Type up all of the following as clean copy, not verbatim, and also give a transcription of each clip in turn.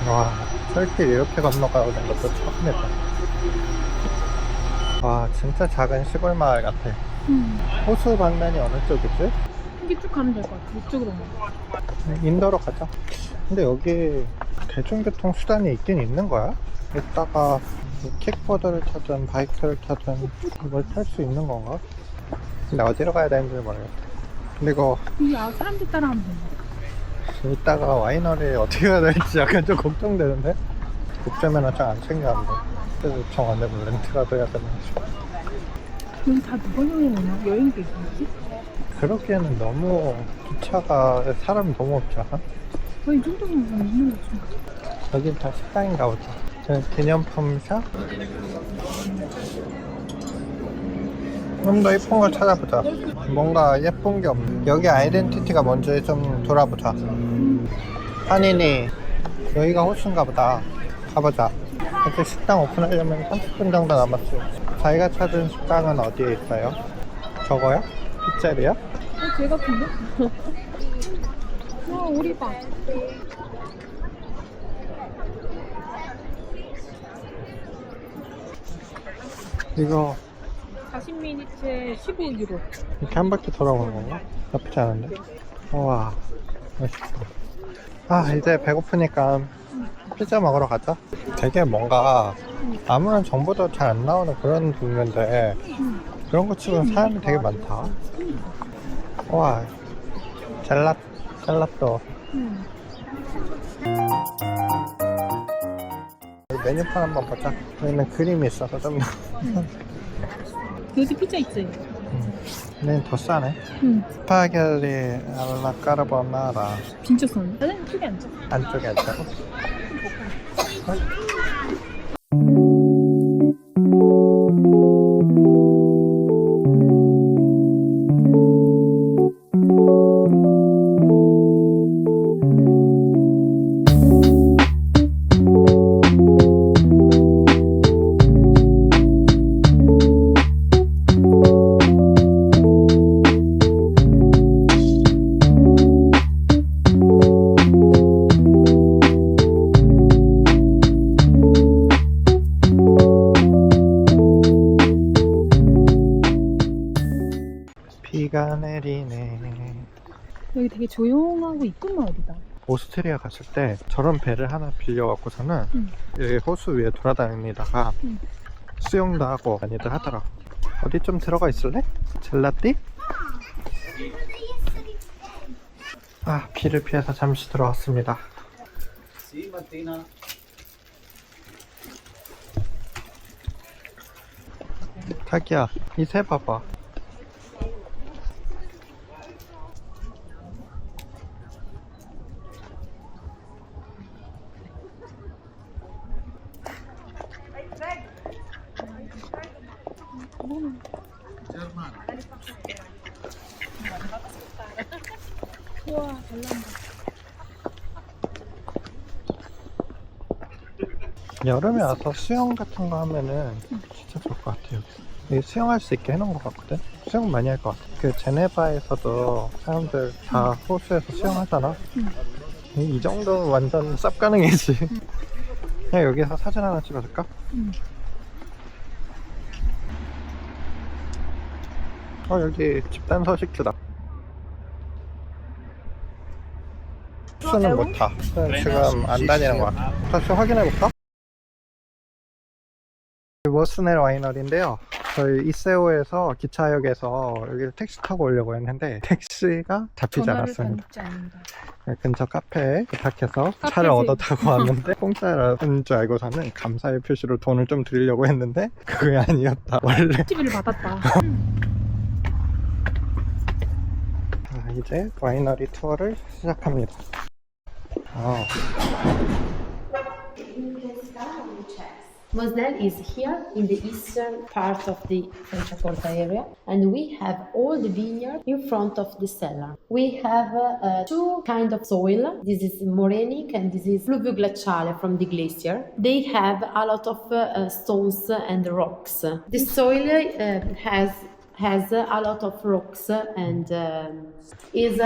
와, 철길 이렇게 건너가는 것도 처음이다. 와, 진짜 작은 시골 마을 같아. 호수 방면이 어느 쪽이지? 여기 쭉 가면 될 것 같아. 이쪽으로 가. 인도로 가자. 근데 여기 대중교통 수단이 있긴 있는 거야? 이따가 킥보드를 타든 바이크를 타든 이걸 탈 수 있는 건가? 근데 어디로 가야 되는지 모르겠다. 근데 이거 여기 사람들 따라하면 된다. 이따가 와이너리 어떻게 가야 될지 약간 좀 걱정되는데? 국제면허증 안 챙겨왔는데 그래서 요청 안 되면 렌트라도 해야 되나 싶어. 여기 다 누가 여행오나? 여행객이지? 그러기에는 너무 기차가 사람이 너무 없지 않아? 이 정도면 있는 거지. 여긴 다 식당인가 보다. 저는 기념품 샵? 좀 더 예쁜 걸 찾아보자. 뭔가 예쁜 게 없네. 여기 아이덴티티가 뭔지 좀 돌아보자. 한인이 여기가 호수인가 보다. 가보자. 이렇게 식당 오픈하려면 30분 정도 남았어요. 자기가 찾은 식당은 어디에 있어요? 저거요? 피자리야? 쟤 같은데? 와, 오리밥. 이거 40mn에 15유로. 이렇게 한 바퀴 돌아오는 건가? 나쁘지 않은데? 우와, 맛있다. 아, 이제 배고프니까 피자 먹으러 가자. 되게 뭔가 아무런 정보도 잘 안 나오는 그런 동네인데 그런 거 치고는 사람이 되게 많다. 우와, 젤라또. 메뉴판 한번 보자. 여기는 그림이 있어서 좀 여기 피자 있어요. 얘는 더 싸네. 스파게티 알라 까르보나라. 진짜 싸네. 나는 크게 앉아. 안쪽에 앉자고? 비가 내리네. 여기 되게 조용하고 이쁜 마을이다. 오스트리아 갔을 때 저런 배를 하나 빌려갖고서는 여기 호수 위에 돌아다니다가 수영도 하고 많이들 하더라. 어디 좀 들어가 있을래? 젤라띠? 아, 비를 피해서 잠시 들어왔습니다. 자기야, 이 새 봐봐. 우와, 잘 나온다. 여름에 와서 수영 같은 거 하면은 진짜 좋을 것 같아요. 여기 수영할 수 있게 해놓은 것 같거든? 수영 많이 할 것 같아. 그 제네바에서도 사람들 다 호수에서 수영하잖아. 이 정도는 완전 쌉 가능이지. 그냥 여기서 사진 하나 찍어줄까? 여기 집단 서식지다. 호수는 못 타. 지금 안 다니는 것 같아. 다시 확인해볼까? 모스넬 와이너리인데요. 저희 이세오에서 기차역에서 여기 택시 타고 오려고 했는데 택시가 잡히지 않았습니다. 근처 카페에 부탁해서 차를 얻어 타고 왔는데 공짜라는 줄 알고서는 감사의 표시로 돈을 좀 드리려고 했는데 그게 아니었다. 원래 TV를 받았다. 이제 와이너리 투어를 시작합니다. 어. Mosnel is here in the eastern part of the Franciacorta area, and we have all the vineyard in front of the cellar. We have two kinds of soil. This is morenic and this is fluvio-glaciale from the glacier. They have a lot of stones and rocks. The soil has a lot of rocks and is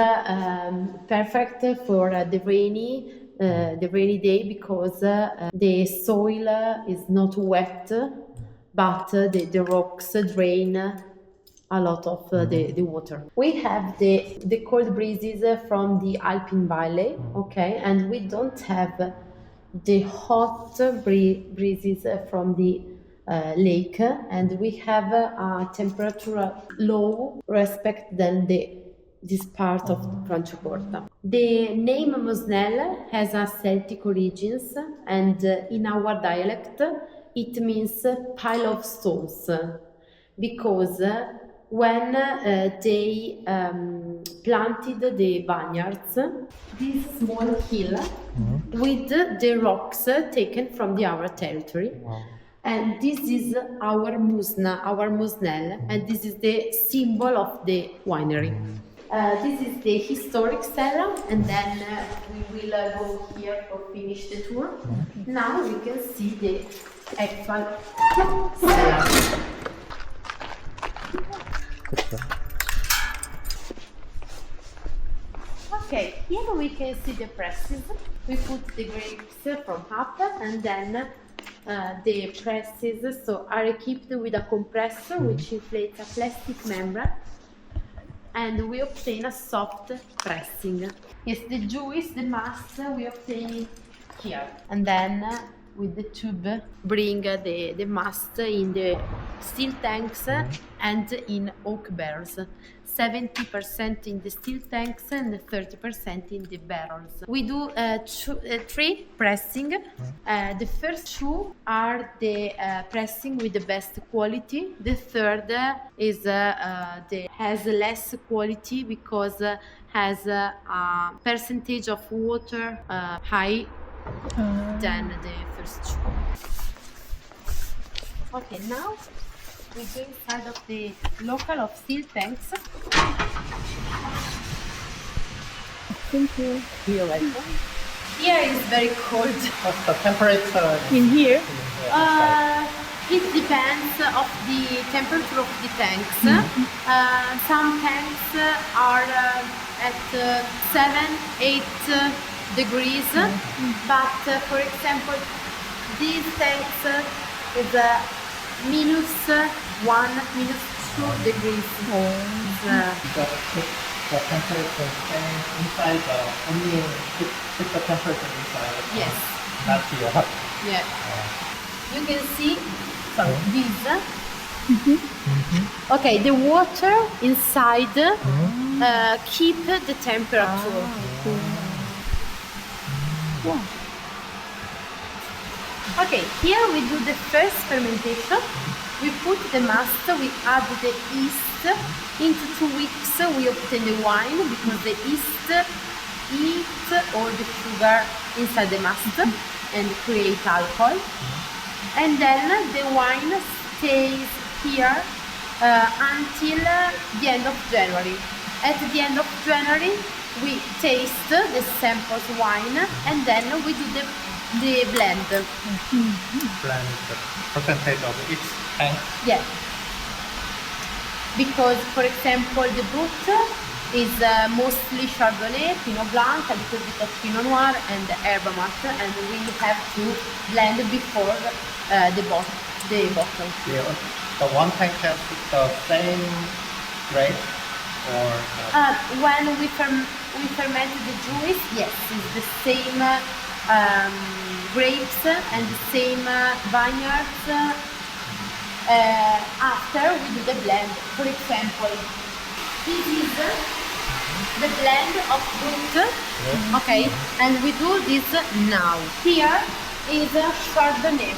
perfect for the rainy day because the soil is not wet, but the rocks drain a lot of the water. We have the cold breezes from the Alpine Valley, okay, and we don't have the hot breezes from the lake, and we have a temperature low respect than this part of Franciacorta. The name Mosnel has a Celtic origins, and in our dialect it means pile of stones, because when they planted the vineyards, this small hill with the rocks taken from our territory. Wow. And this is our Mosnel, and this is the symbol of the winery. This is the historic cellar, and then we will go here for finish the tour. Now we can see the actual cellar. Okay, here we can see the presses. We put the grapes from up, and then the presses are equipped with a compressor which inflates a plastic membrane, and we obtain a soft pressing. Yes, the juice, the mass, we obtain it here. And then with the tube, bring the mass in the steel tanks and in oak barrels. 70% in the steel tanks and 30% in the barrels. We do three pressing. The first two are the pressing with the best quality. The third is has less quality because has a percentage of water high than the first two. Okay, now we go inside of the local of steel tanks. Thank you. You're welcome. Here is very cold. What's the temperature? In here? It depends of the temperature of the tanks. Some tanks are at 7-8 degrees, but for example, these tanks is -1, -2 degrees. The temperature inside only keep the temperature inside. Yes. Not here. Yeah. You can see this. Okay, the water inside keep the temperature. Okay, here we do the first fermentation. We put the mast, we add the yeast. Into 2 weeks we obtain the wine because the yeast eats all the sugar inside the mast and create alcohol. And then the wine stays here until the end of January. At the end of January we taste the samples wine, and then we do the blend. Blend the percentage of each tank. Yeah. Because, for example, the Brut is mostly Chardonnay, Pinot Blanc, a little bit of Pinot Noir, and Herba Mate, and we have to blend before the bottle. Yeah. The one tank has the same grape, or when we ferment the juice, yes, it's the same grapes and the same vineyards. After we do the blend. For example, this is the blend of Brut, okay, and we do this now. Here is a Chardonnay.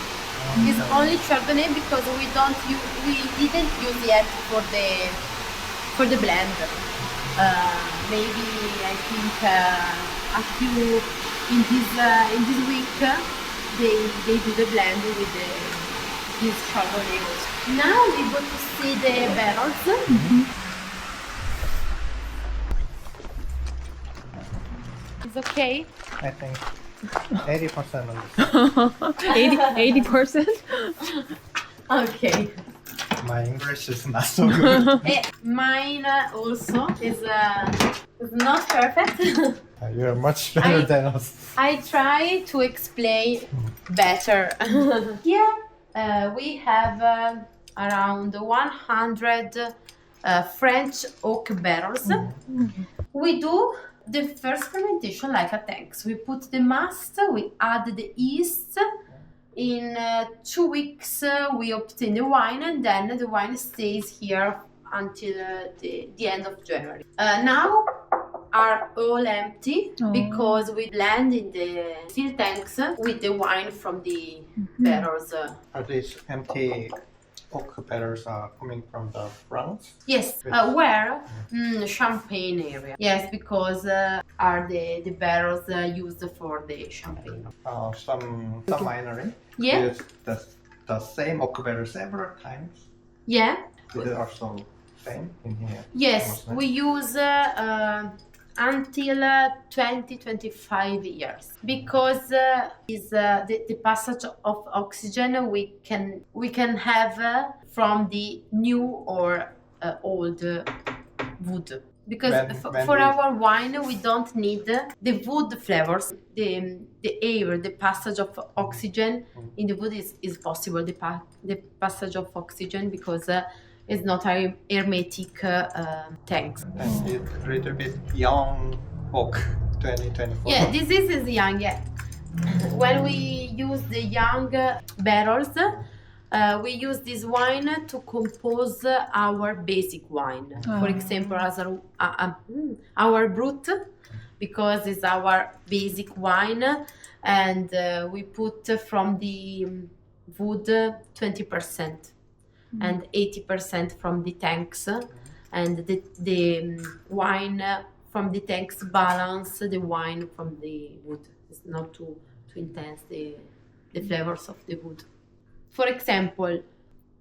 It's only Chardonnay because we didn't use yet for the blend. Maybe I think a few in this week they do the blend with this Chardonnay also. Now we go to see the barrels. It's okay. I think 80% of this. 80%? Okay. My English is not so good. Mine also is not perfect. You're much better than us. I try to explain better. Here we have around 100 French oak barrels. We do the first fermentation like a tanks. We put the mast, we add the yeast. In 2 weeks we obtain the wine, and then the wine stays here until the end of January. Now are all empty because we blend in the steel tanks with the wine from the barrels. Are these empty oak barrels coming from the France? Yes, where? Champagne area. Yes, because are the barrels used for the champagne. Some winery Yeah. use the same oak barrels several times. Yeah. Is it also same in here? Yes, we use until 20-25 years because is the passage of oxygen we can have from the new or old wood. Because for our wine we don't need the wood flavors. The air, the passage of oxygen in the wood is possible. The passage of oxygen because it's not a hermetic tanks. And it's a little bit young oak, 2024. Yeah, this is young. Yeah, when we use the young barrels, we use this wine to compose our basic wine. For example, as our Brut, because it's our basic wine, and we put from the wood 20%. And 80% from the tanks, and the wine from the tanks balance the wine from the wood. It's not too intense the flavors of the wood. For example,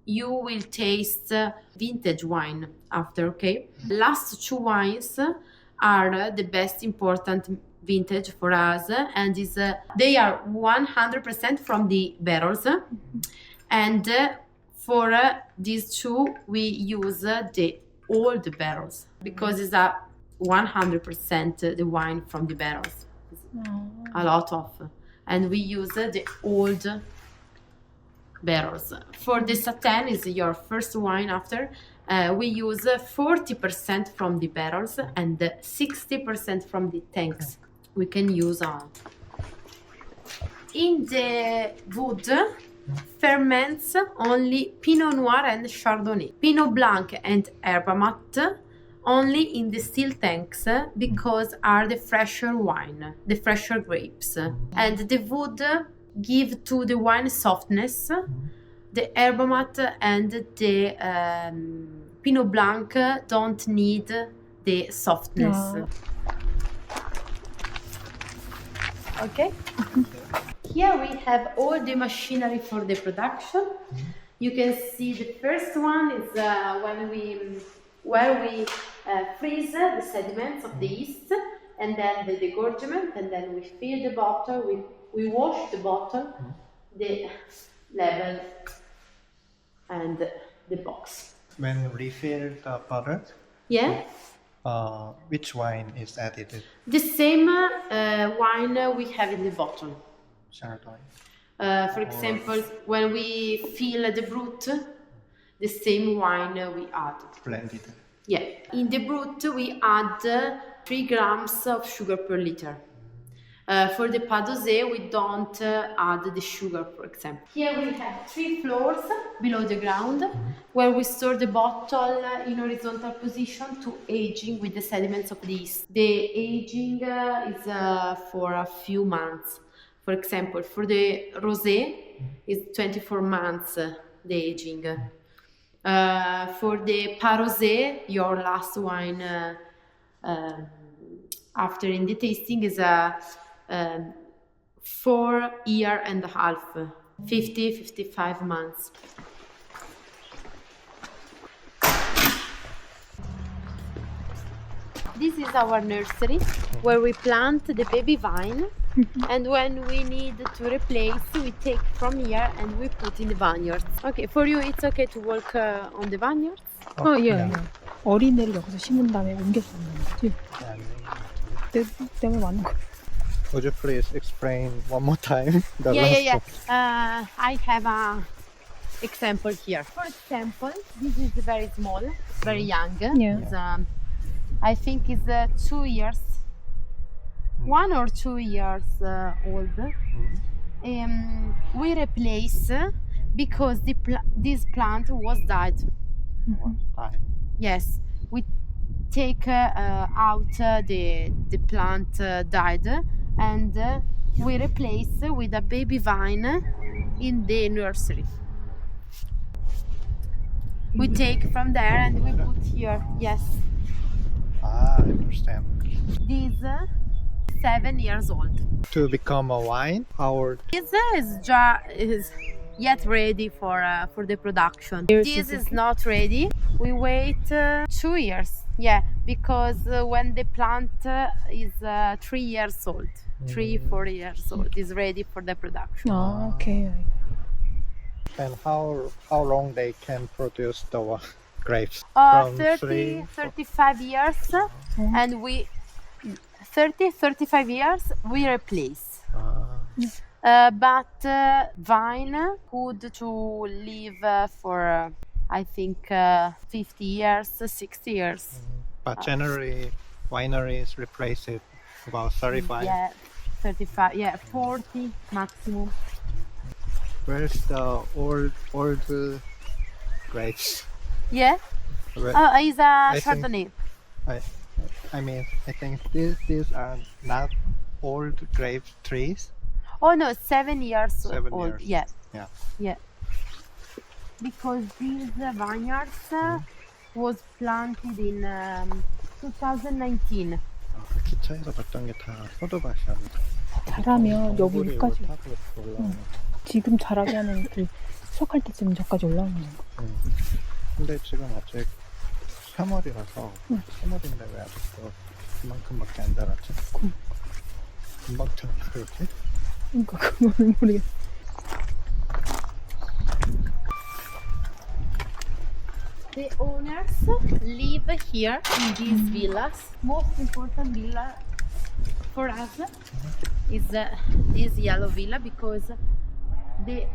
you will taste vintage wine after, okay? Last 2 wines are the best important vintage for us, and they are 100% from the barrels, and for these 2 we use the old barrels because it's a 100% the wine from the barrels. A lot of, and we use the old barrels. For the Satin is your first wine after. We use 40% from the barrels and 60% from the tanks. We can use in the wood ferments only Pinot Noir and Chardonnay. Pinot Blanc and Herba Mate only in the steel tanks because are the fresher wine, the fresher grapes. And the wood give to the wine softness. The Herba Mate and the Pinot Blanc don't need the softness. Okay. Here we have all the machinery for the production. You can see the first one is where we freeze the sediments of the yeast, and then the degorgement, and then we fill the bottle. We wash the bottle, the label, and the box. When refill the bottle, Yeah. which wine is added? The same wine we have in the bottle. Chardonnay. For example, when we fill the Brut, the same wine we add. Blended. Yeah. In the Brut, we add 3 grams of sugar per liter. For the Pas d'Osé, we don't add the sugar, for example. Here we have 3 floors below the ground, where we store the bottle in horizontal position to aging with the sediments of the yeast. The aging is for a few months. For example, for the Rosé, it's 24 months, the aging. For the Pas Rosé, your last wine after in the tasting is 4 years and a half, 55 months. This is our nursery where we plant the baby vine, and when we need to replace, we take from here and we put in the vineyards. Okay, for you it's okay to work on the vineyards? 예. yeah. 어린애를 여기서 심은 다음에 옮겼었는 거지. 때문에 맞는 거. Would you please explain one more time the Yeah. last I have a example here. For example, this is very small, very young. Yeah. It's, I think it's 2 years, 1 or 2 years old. We replace because this plant was died. one? Yes, we take out the plant died, and we replace with a baby vine in the nursery. We take from there and we put here. Yes, I understand. this 7 years old. To become a wine, our This is yet ready for the production. This is not ready. We wait 2 years. Yeah, because when the plant is 3 years old, 3-4 years old, is ready for the production. 아, 오케이. and how long they can produce the grapes? 35 years, and 35 years we replace. But vine good to live for I think 50 years, 60 years. But generally, wineries replace it about 35. Yeah, 35. Yeah, 40 maximum. Where's the old grapes? Yeah. Where- It's a think- Chardonnay. I mean, I think these are not old grape trees. Oh no, 7 years 7 old. years. Yeah. Yeah. Because these vineyards was planted in 2019. 기차에서 봤던 게 다 포도밭이었는데. 자라면 여기 거구리 여기까지 타고 올라오는 거. 지금 자라게 하는 그 수확할 때쯤 저까지 올라오는 거. 근데 지금 아직 3월이라서 3월인데 왜 아직도 그만큼밖에 안 자랐지? 금방 자라 그렇게? 그러니까 그거는 모르겠어. The owners live here in these villas. Most important villa for us is this yellow villa, because the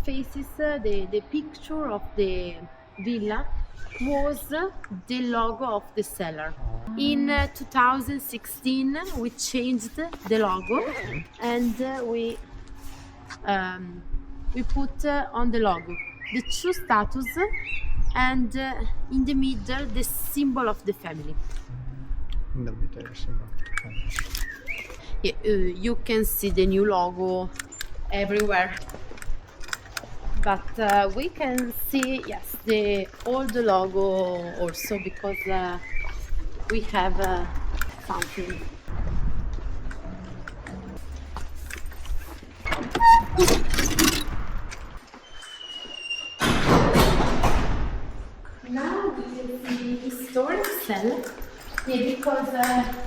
faces, the picture of the villa was the logo of the cellar. In 2016 we changed the logo, and we put on the logo the two statues, and in the middle the symbol of the family. In the middle, Yeah, you can see the new logo everywhere, but we can see, yes, the old logo also, because we have something. Now we can see historic cell. Yeah, because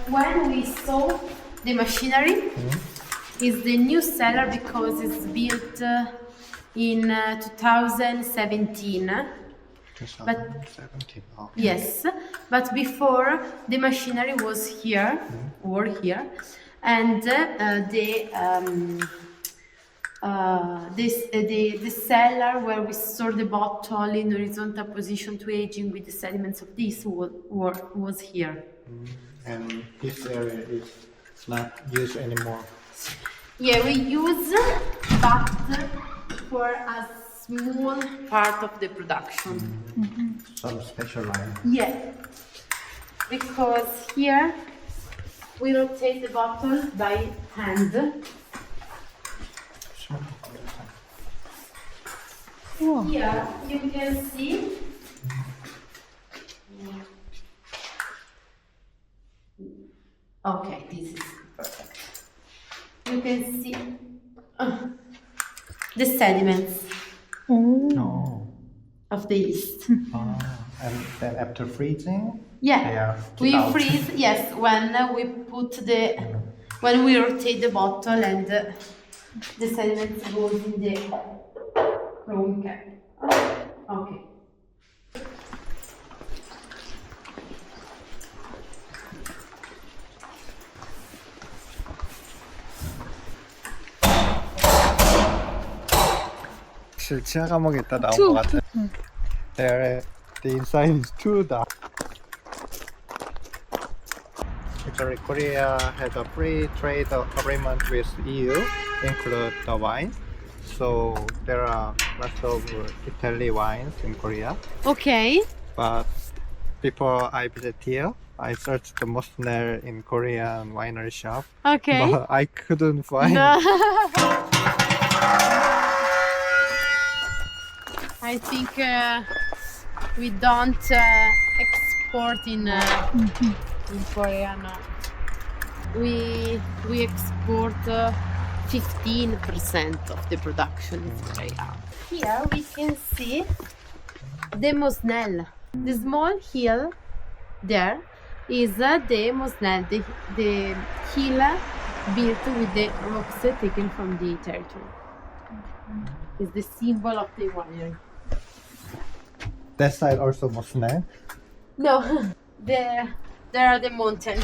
when we saw the machinery, is the new cellar, because it's built in 2017. 2017. Oh. Yes, but before the machinery was here, or here, and the cellar where we store the bottle in horizontal position to aging with the sediments of this was here. And this area is not used anymore. Yeah, we use, but for a small part of the production. Some special line. Yeah, because here we rotate the bottle by hand. 우와. Here you can see okay, this is perfect. you can see the sediments Oh. of the yeast. And then after freezing, Yeah, they are we out. freeze. Yes, when we put when we rotate the bottle and the sediment goes in the chrome cap. Okay. 지하 감옥에 있다 나온 Two. 것 같아. There, the inside is too dark. Actually, Korea has a free trade agreement with EU, include the wine. So there are lots of Italy wines in Korea. Okay. But before I visit here, I searched the Mosnel in Korean winery shop. Okay. But I couldn't find. No. I think we don't export in Korea. No. We export 15% of the production in Korea. Here we can see the Mosnel. The small hill there is the Mosnel, the hill built with the rocks taken from the territory. It's the symbol of the winery. That side also Mosnel. No, there are the mountain.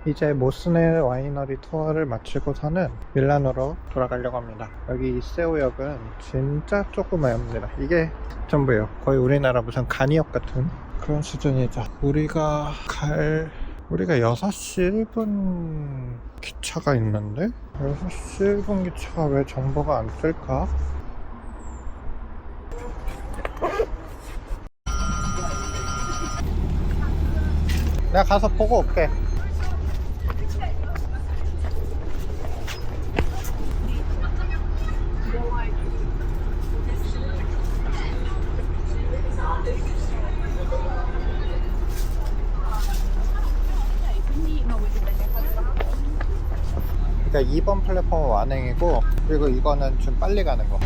이제 모스넬 와이너리 투어를 마치고서는 밀라노로 돌아가려고 합니다. 여기 이세오역은 진짜 조그마합니다. 이게 전부예요. 거의 우리나라 무슨 간이역 같은 그런 수준이죠. 우리가 6시 1분 기차가 있는데 6시 1분 기차가 왜 정보가 안 뜰까? 내가 가서 보고 올게. 그러니까 2번 플랫폼은 완행이고, 그리고 이거는 좀 빨리 가는 거.